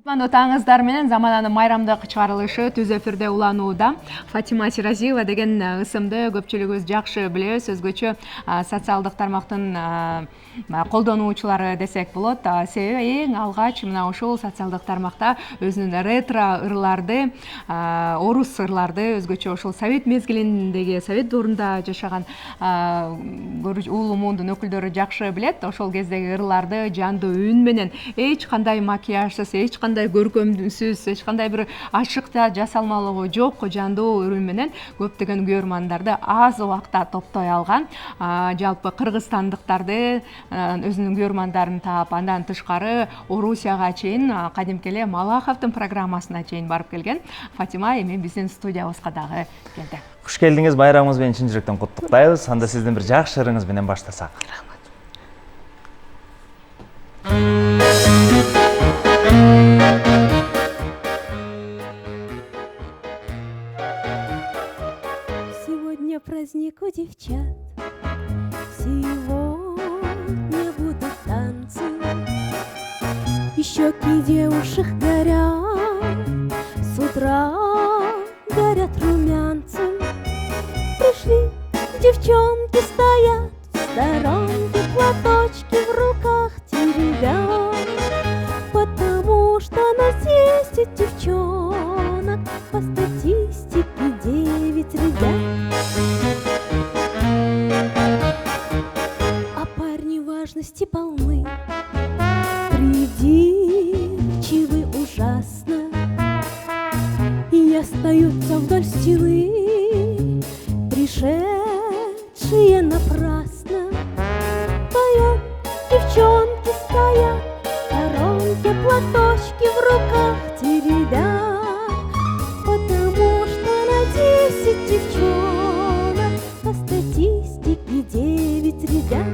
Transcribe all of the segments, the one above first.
Отаңыздар менен замананын майрамдык чыгарылышы түз эфирде уланууда. Фатима Сиразиева деген ысымды көпчүлүгүбүз жакшы билебиз. Өзгөчө социалдык тармактын колдонуучулары десек болот. Себеби эң алгач мына ушул социалдык тармакта өзүнүн ретро ырларды, орус ырларды, өзгөчө ошол совет мезгилиндеги, совет доорунда жашаган улуу муундун өкүлдөрү жакшы билет. Ошол кездеги ырларды жандуу үн менен, эч кандай макияжсыз, эч кандай көркөмсүз, эч кандай бир ашыкта жасалмалыгы жок жандуу үн менен көптөгөн көрөрмандарды аз убакта топтой алган. Жалпы кыргызстандыктарды өзүнүн көрөрмандарын таап, андан тышкары Орусияга чейин, кадимки эле Малаховдун программасына чейин барып келген. Фатима эми биздин студиябызга дагы келди. Куш келдиңиз, байрамыңыз менен чын жүрөктөн куттуктайбыз. Анда сиздин бир жакшы ырыңыз менен баштасак. Сегодня праздник у девчат, сегодня будут танцы, и щеки девушек горят, с утра горят румянцем. Пришли девчонки, стоят в сторонке, платочки в руках теребят, потому что на 10 девчонок, по статистике 9 ребят. А парни важности полны, придирчивы ужасно, и остаются вдоль стены, пришедшие напрасно. Поют, девчонки стоят в сторонке, платочки в руках теребят, потому что на 10 девчонок, по статистике 9 ребят.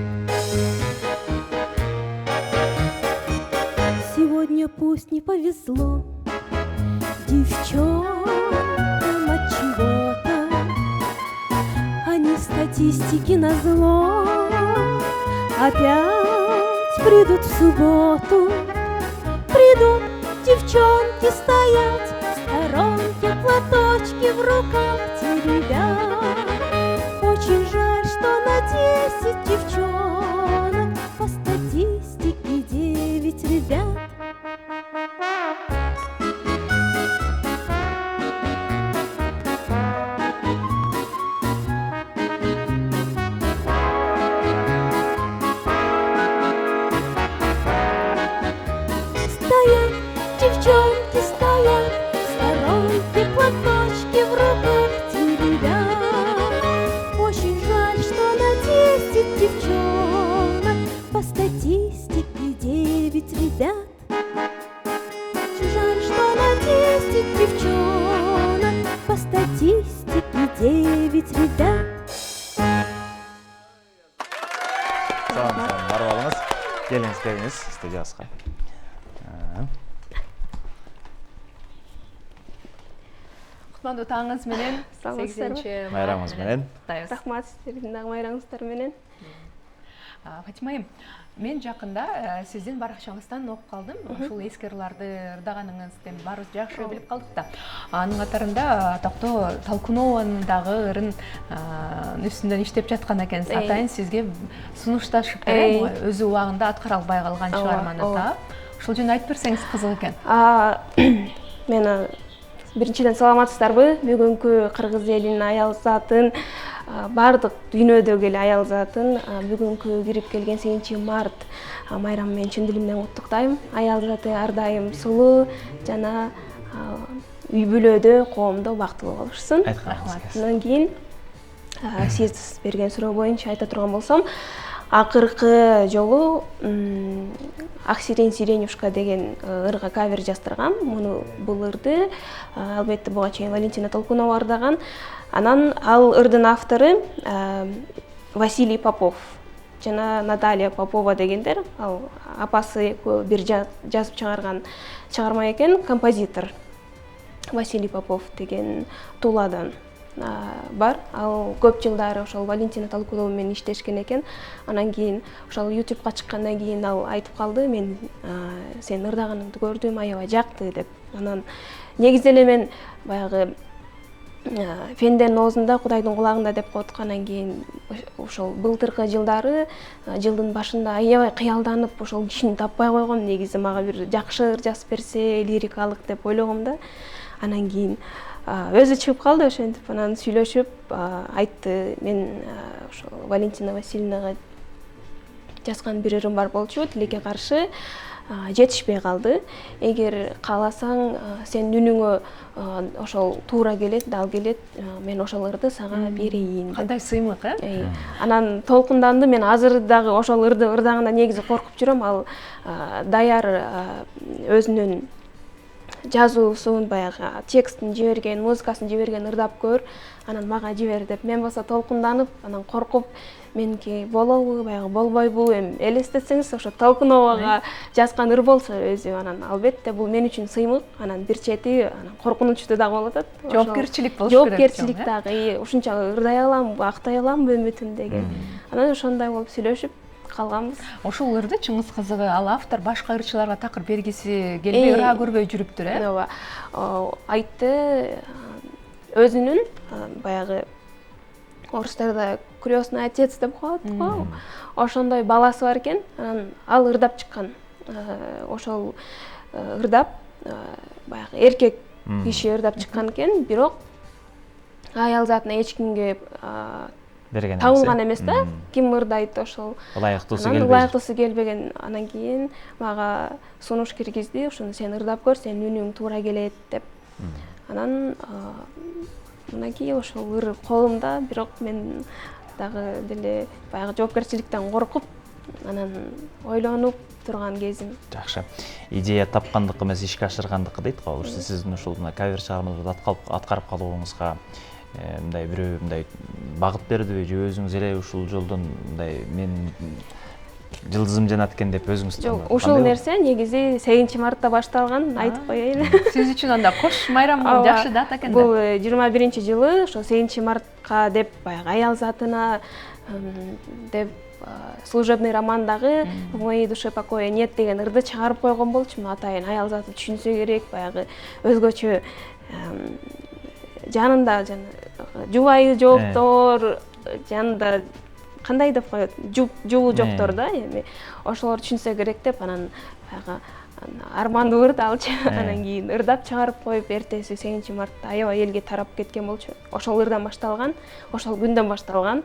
Сегодня пусть не повезло девчонкам от чего-то, они статистике назло опять придут в субботу. Придут девчонки стоять в сторонке, платочки в руках теребят. Очень жаль, что на 10 девчонок, по статистике 9 ребят. Девчонки стоят в сторонке, платочки в руках теребят. Очень жаль, что на 10 девчонок, по статистике 9 ребят. Очень жаль, что на 10 девчонок, по статистике 9 ребят. Салам, барып алыңыз. Келиңиз студиябызга. Кутмандуу таңыңыз менен, 8 майрамыңыз менен. Рахмат, сиздердин дагы майрамыңыздар менен. Фатима айым, мен жакында сиздин баракчаңыздан окуп калдым. Ушул эски ырларды ырдаганыңызды баарыбыз жакшы билип калдык да. Анын катарында Токтоо Толкунованын дагы ырын үстүндөн иштеп жаткан экенсиз. Атайын сизге сунушташып берем, өзү убагында аткара албай калган чыгарманы таап. Ушул жөнүндө айтып берсеңиз кызык экен. Мен биринчиден саламатсыздарбы? Бүгүнкү кыргыз элинин аял затын, бардык дүйнөдөгү эле аял затын бүгүнкү кирип келген 8 март майрамы менен чын дилимден куттуктайм. Аял заты ар дайым сулуу жана үй бүлөдө, коомдо бактылуу болушсун. Андан кийин сиз берген суроо боюнча айта турган болсом, акыркы жолу Ак сирень сиренюшка деген ырга кавер жаздыргам. Бул ырды албетте буга чейин Валентина Толкунова ырдаган. Анан ал ырдын автору Василий Попов жана Наталья Попова дегендер. Ал апасы экөө бир жазып чыгарган чыгарма экен, композитор Василий Попов деген Туладан. бар. Ал көп жылдары ошол Валентина Толкунова менен иштешкен экен. Анан кийин ошол YouTubeга чыккандан кийин ал айтып калды, мен сенин ырдаганыңды көрдүм, аябай жакты деп. Анан негизи эле мен баягы Фенденин оозунда Кудайдын кулагында деп коткандан кийин ошол былтыркы жылдары, жылдын башында аябай кыялданып, ошол кишини таппай койгом. Негизи мага бир жакшы ыр жазып берсе, лирикалык деп ойлогом да. Анан кийин өзү чыгып калды ошентип, анан сүйлөшүп айтты, мен ошол Валентина Васильевнага жазган бир ырым бар болчу, тилекке каршы жетишпей калды. Эгер кааласаң, сен үнүңө ошол туура келет, дал келет, мен ошол ырды сага берейин. Кандай сыймык, Анан толкунданды. Мен азыр дагы ошол ырды ырдаганда негизи коркуп жүрөм. Ал даяр өзүнүн жазуусун, баягы текстин жиберген, музыкасын жиберген, ырдап көр, анан мага жибер деп. Мен болсо толкунданып, анан коркуп, меники болобу, баягы болбойбу, эми элестетсеңиз, ошо Толкуновага жазган ыр болсо өзү, анан албетте бул мен үчүн сыймык, анан бир чети анан коркунучтуу дагы болуп атат. Жоопкерчилик болуш керек. Жоопкерчилик дагы, ушунча ырдай аламбы, актай аламбы үмүтүм деген. Анан ошондой болуп сүйлөшүп калганбыз. Ошол ырды чыңгыз кызыгы ал автор башка ырчыларга такыр бергиси келбей, ыра көрбөй жүрүптүр, Ооба. Айтты, өзүнүн баягы орустарда крестный отец деп коет го. Ошондой баласы бар экен. Анан ал ырдап чыккан. Ошол ырдап баягы эркек киши ырдап чыккан экен, бирок аял затына эч кимге табылган эмес да. Ким ырдайт ошол. Ылайыктуусу келбеген. Анан кийин мага сунуш киргизди. Ошону сен ырдап көр, сенин үнүң туура келет деп. Анан мынакей ошол ыр колумда, бирок мен дагы деле баягы жоопкерчиликтен коркуп, анан ойлонуп турган кезим. Жакшы. Идея тапкандык эмес, ишке ашыргандык дейт го. Сиздин ушул кавер чыгармаларды аткарып калууңузга мындай бирөө мындай багыт бердиби, же өзүңүз эле ушул жолдон мындай мен жылдызым жанат экен деп өзүңүз Жок, ушул нерсе негизи 8 мартта башталган, айтып коеюн. Сиз үчүн анда кош майрам жакшы дата экен да. Бул 21-жылы ошо 8 мартка деп баягы аял затына деп служебный романдагы в моей душе покоя нет деген ырды чыгарып койгон болчумун. Атайын аял заты түшүнсө керек, баягы өзгөчө жанында жубайы жоктор, жанында кандай деп коет, жубу жоктор да, эми ошолор түшүнсө керек деп, анан баягы армандуу ырды алчу. Анан кийин ырдап чыгарып коюп, эртеси 8 мартта аябай элге тарап кеткен болчу. Ошол ырдан башталган, ошол күндөн башталган.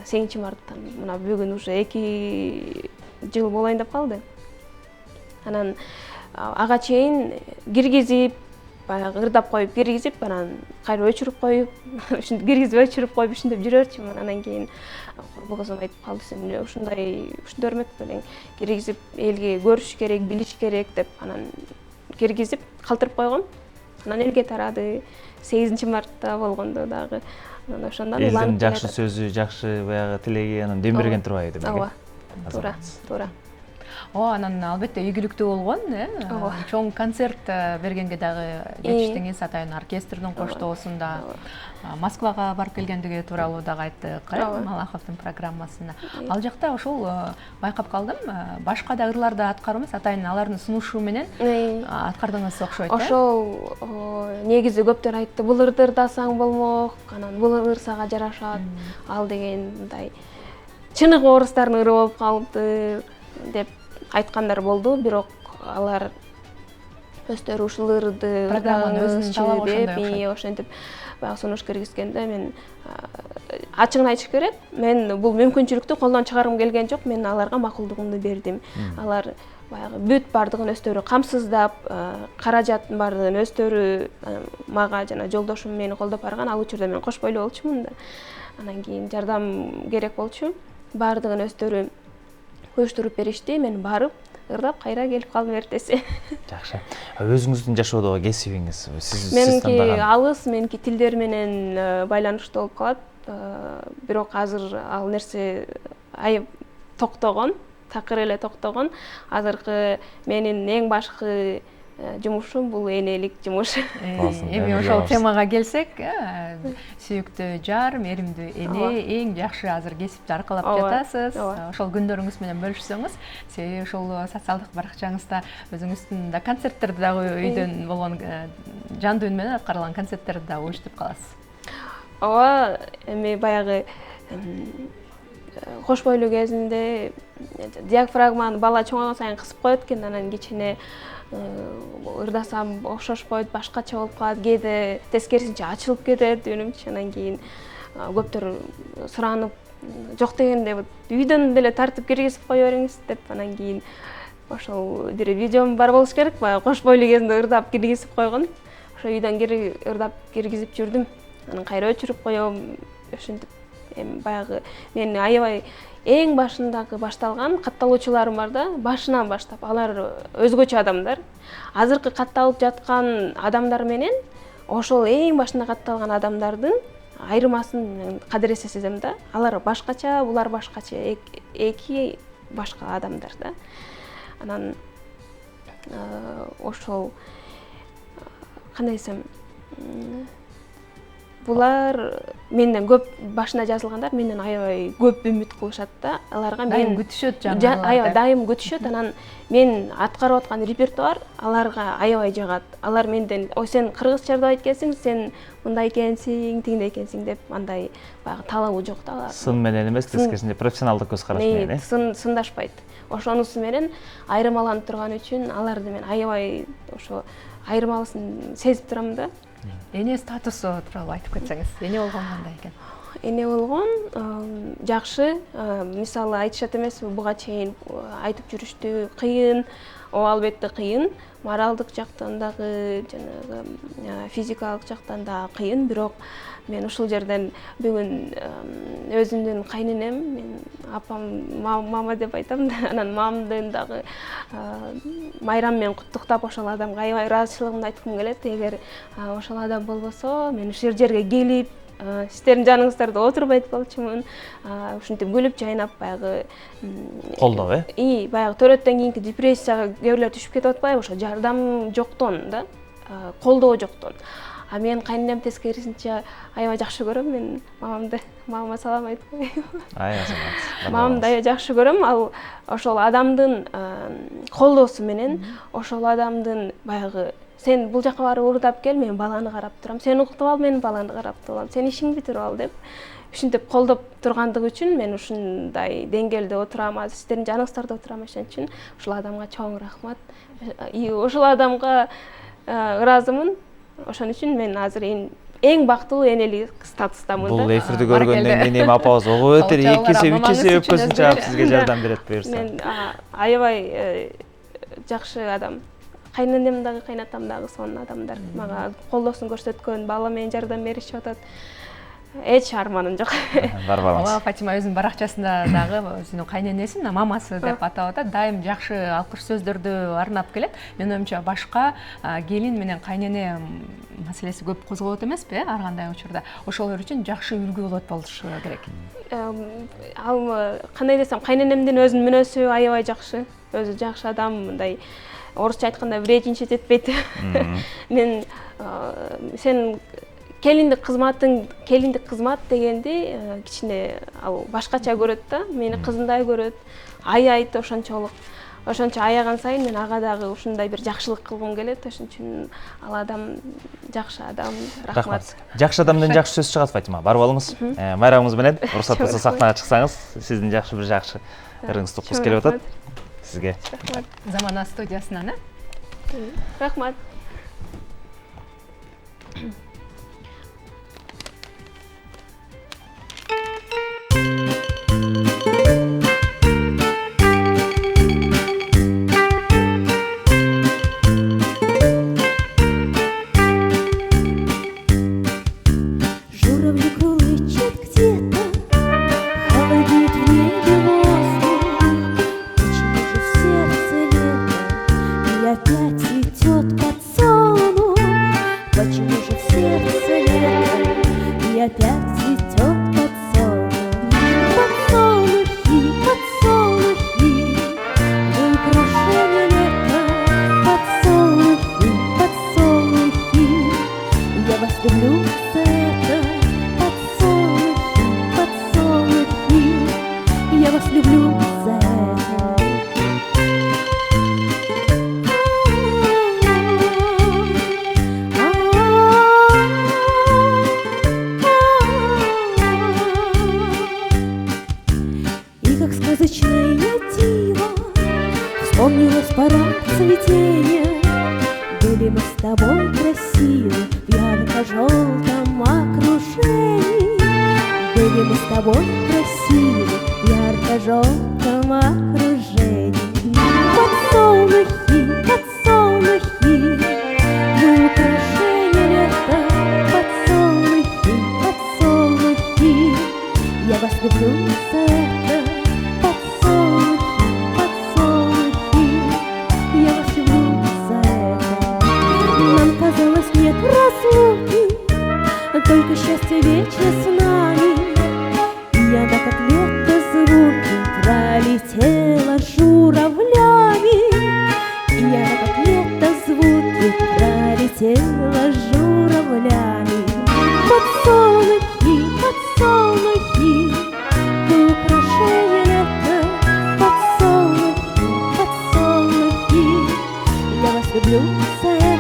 8 марттан мына бүгүн уже 2 жыл болоюн деп калды. Анан ага чейин киргизип, баягы ырдап коюп киргизип, анан кайра өчүрүп коюп, ушинтип киргизип өчүрүп коюп ушинтип жүрөрчүмүн. Анан кийин кызым айтып калды, сен ушундай өрмөк белең киргизип, элге көрүш керек, билиш керек деп, анан киргизип калтырып койгом. Анан элге тарады. 8 мартта болгондо дагы анан ошондон уланып. Элдин жакшы сөзү, жакшы баягы тилеги анан дем берген турбайбы демек. Ооба. Туура. Анан албетте ийгиликтүү болгон, чоң концерт бергенге дагы жетиштиңиз, атайын оркестрдин коштоосунда Москвага барып келгендиги тууралуу дагы айттык, Малаховдун программасында. Ал жакта ошол байкап калдым, башка да ырларды аткаруу эмес, атайын алардын сунушу менен аткардыңыз окшойт. Ошол негизи көптөр айтты, бул ырды ырдасаң болмок, анан бул ыр сага жарашат, ал деген мындай чыныгы орустардын ыры болуп калыптыр деп айткандар болду, бирок алар өздөрү ушул ырды программанын деп ошентип баягы сунуш киргизгенде мен ачыгын айтыш керек, мен бул мүмкүнчүлүктү колдон чыгаргым келген жок, мен аларга макулдугумду бердим. Алар баягы бүт бардыгын өздөрү камсыздап, каражаттын бардыгын өздөрү мага жана жолдошум мени колдоп барган. Ал учурда мен кош бойлуу болчумун да. Анан кийин жардам керек болчу. Бардыгын өздөрү уюштуруп беришти. Мен барып, ырдап кайра келип калдым эртеси. Жакшы. Өзүңүздүн жашоодогу кесибиңиз, сиз меники алыс, меники тилдер менен байланыштуу болуп калат. Бирок азыр ал нерсе токтогон, такыр эле токтогон. Азыркы менин эң башкы жумушум бул энелик жумуш. Эми ошол темага келсек, сүйүктүү жар, меримдүү эне эң жакшы азыр кесипти аркалап жатасыз. Ошол күндөрүңүз менен бөлүшсөңүз, себеби ошол социалдык баракчаңызда өзүңүздүн да концерттерди дагы үйдөн болгон жандуу үн менен аткарылган концерттерди дагы уюштуруп каласыз. Ооба, эми баягы кош бойлуу кезинде диафрагманы бала чоңойгон сайын кысып коет экен, анан кичине ырдасам окшошпойт, башкача болуп калат, кээде тескерисинче ачылып кетет үнүмчү. Анан кийин көптөр суранып, жок дегенде үйдөн деле тартып киргизип кое бериңиз деп, анан кийин ошол бир видеом бар болуш керек, баягы кош бойлуу кезинде ырдап киргизип койгон. Ошо үйдөн ырдап киргизип жүрдүм. Анан кайра өчүрүп коем. Ошентип эми баягы мен аябай эң башындагы башталган катталуучуларым бар да, башынан баштап алар өзгөчө адамдар. Азыркы катталып жаткан адамдар менен ошол эң башында катталган адамдардын айырмасын мен кадыресе сезем да. Алар башкача, булар башкача, эки башка адамдар да. Анан ошол кандай десем, булар менден көп башына жазылгандар менден аябай көп үмүт кылышат да. Аларга мен дайым күтүшөт жаңы. Аябай дайым күтүшөт. Анан мен аткарып аткан репертуар аларга аябай жагат. Алар менден "Ой, сен кыргызча ырдап экенсиң, сен мындай экенсиң, тиңдей экенсиң" деп андай баягы талабы жок да алар. Сын менен эмес, тескерисинче профессионалдык көз караш менен, сындашпайт. Ошонусу менен айырмаланып турган үчүн аларды мен аябай ошо айырмалысын сезип турам да. Эне статусу тууралуу айтып кетсеңиз, эне болгон кандай экен? Эне болгон жакшы. Мисалы айтышат эмеспи, буга чейин айтып жүрүштү кыйын. Ооба, албетте кыйын. Моралдык жактан дагы, жанагы физикалык жактан да кыйын, бирок мен ушул жерден бүгүн өзүмдүн кайненем, мен апам мама деп айтам да, анан мамамдын дагы майрам менен куттуктап ошол адамга аябай ыраазычылыгымды айткым келет. Эгер ошол адам болбосо, мен ушул жерге келип, сиздердин жаныңыздарда отурбайт болчумун. Ушинтип күлүп жайнап баягы колдоо, баягы төрөттөн кийинки депрессияга кээ бирлер түшүп кетип атпайбы, ошо жардам жоктон да, колдоо жоктон. А мен кайненем тескерисинче аябай жакшы көрөм. Мен мамамды, мамама салам айтып коеюн. Мамамды аябай жакшы көрөм. Ал ошол адамдын колдоосу менен, ошол адамдын баягы "Сен бул жака барып ырдап кел, мен баланы карап турам. Сен уктуп ал, мен баланы карап турам. Сен ишиңди бүтүрүп ал" деп ушинтип колдоп тургандыгы үчүн мен ушундай деңгээлде отурам, азыр сиздердин жаныңыздарда отурам. Ошон үчүн ушул адамга чоң рахмат. Ошол адамга ыраазымын. Ошон үчүн мен азыр эң бактылуу энелик статустамын да. Бул эфирди көргөндөн кийин эми апабыз ого өтөр 2 эсе 3 эсе өпкөсүн чаап сизге жардам берет буюрса. Мен аябай жакшы адам. Кайненем дагы, кайнатам дагы сонун адамдар. Мага колдоосун көрсөткөн, бала менен жардам беришип атат. Эч арманым жок. Бар балаңыз. Ооба, Фатима өзүнүн баракчасында дагы өзүнүн кайненесин мамасы деп атап атат. Дайым жакшы алкыш сөздөрдү арнап келет. Менин оюмча башка келин менен кайнене маселеси көп козголот эмеспи, ар кандай учурда. Ошолор үчүн жакшы үлгү болот болушу керек. Ал кандай десем, кайненемдин өзүнүн мүнөзү аябай жакшы. Өзү жакшы адам, мындай орусча айтканда вредничать этпейт. Мен сен келиндик кызмат дегенди кичине ал башкача көрөт да. Мени кызындай көрөт, аяйт ошончолук. Ошончо аяган сайын мен ага дагы ушундай бир жакшылык кылгым келет. Ошон үчүн ал адам жакшы адам. Рахмат. Жакшы адамдан жакшы сөз чыгат, Фатима. Барып алыңыз. Майрамыңыз менен уруксат болсо сахнага чыксаңыз, сиздин жакшы ырыңызды уккубуз келип атат. Сизге. Замана студиясынан, Рахмат. Журавли кружат где-то, холодеет в небе воздух. Почему же в сердце лето и опять цветет подсолнух? Почему же в сердце лето и опять цветет подсолнух? Подсолнухи, подсолнухи, вы украшение лета, подсолнухи. тобой красивый в ярко-желтом окружении. Подсолнухи, подсолнухи, вы украшение лета. Подсолнухи, подсолнухи, я вас люблю за это. Подсолнухи, подсолнухи, я вас люблю за это. Нам казалось, нет разлуки, только счастье вечно с нами. Я на как лето звуки пролетела журавлями. Я на как лето звуки пролетела журавлями. Подсолнухи, подсолнухи, вы украшение лета. Подсолнухи, подсолнухи, я вас люблю за это.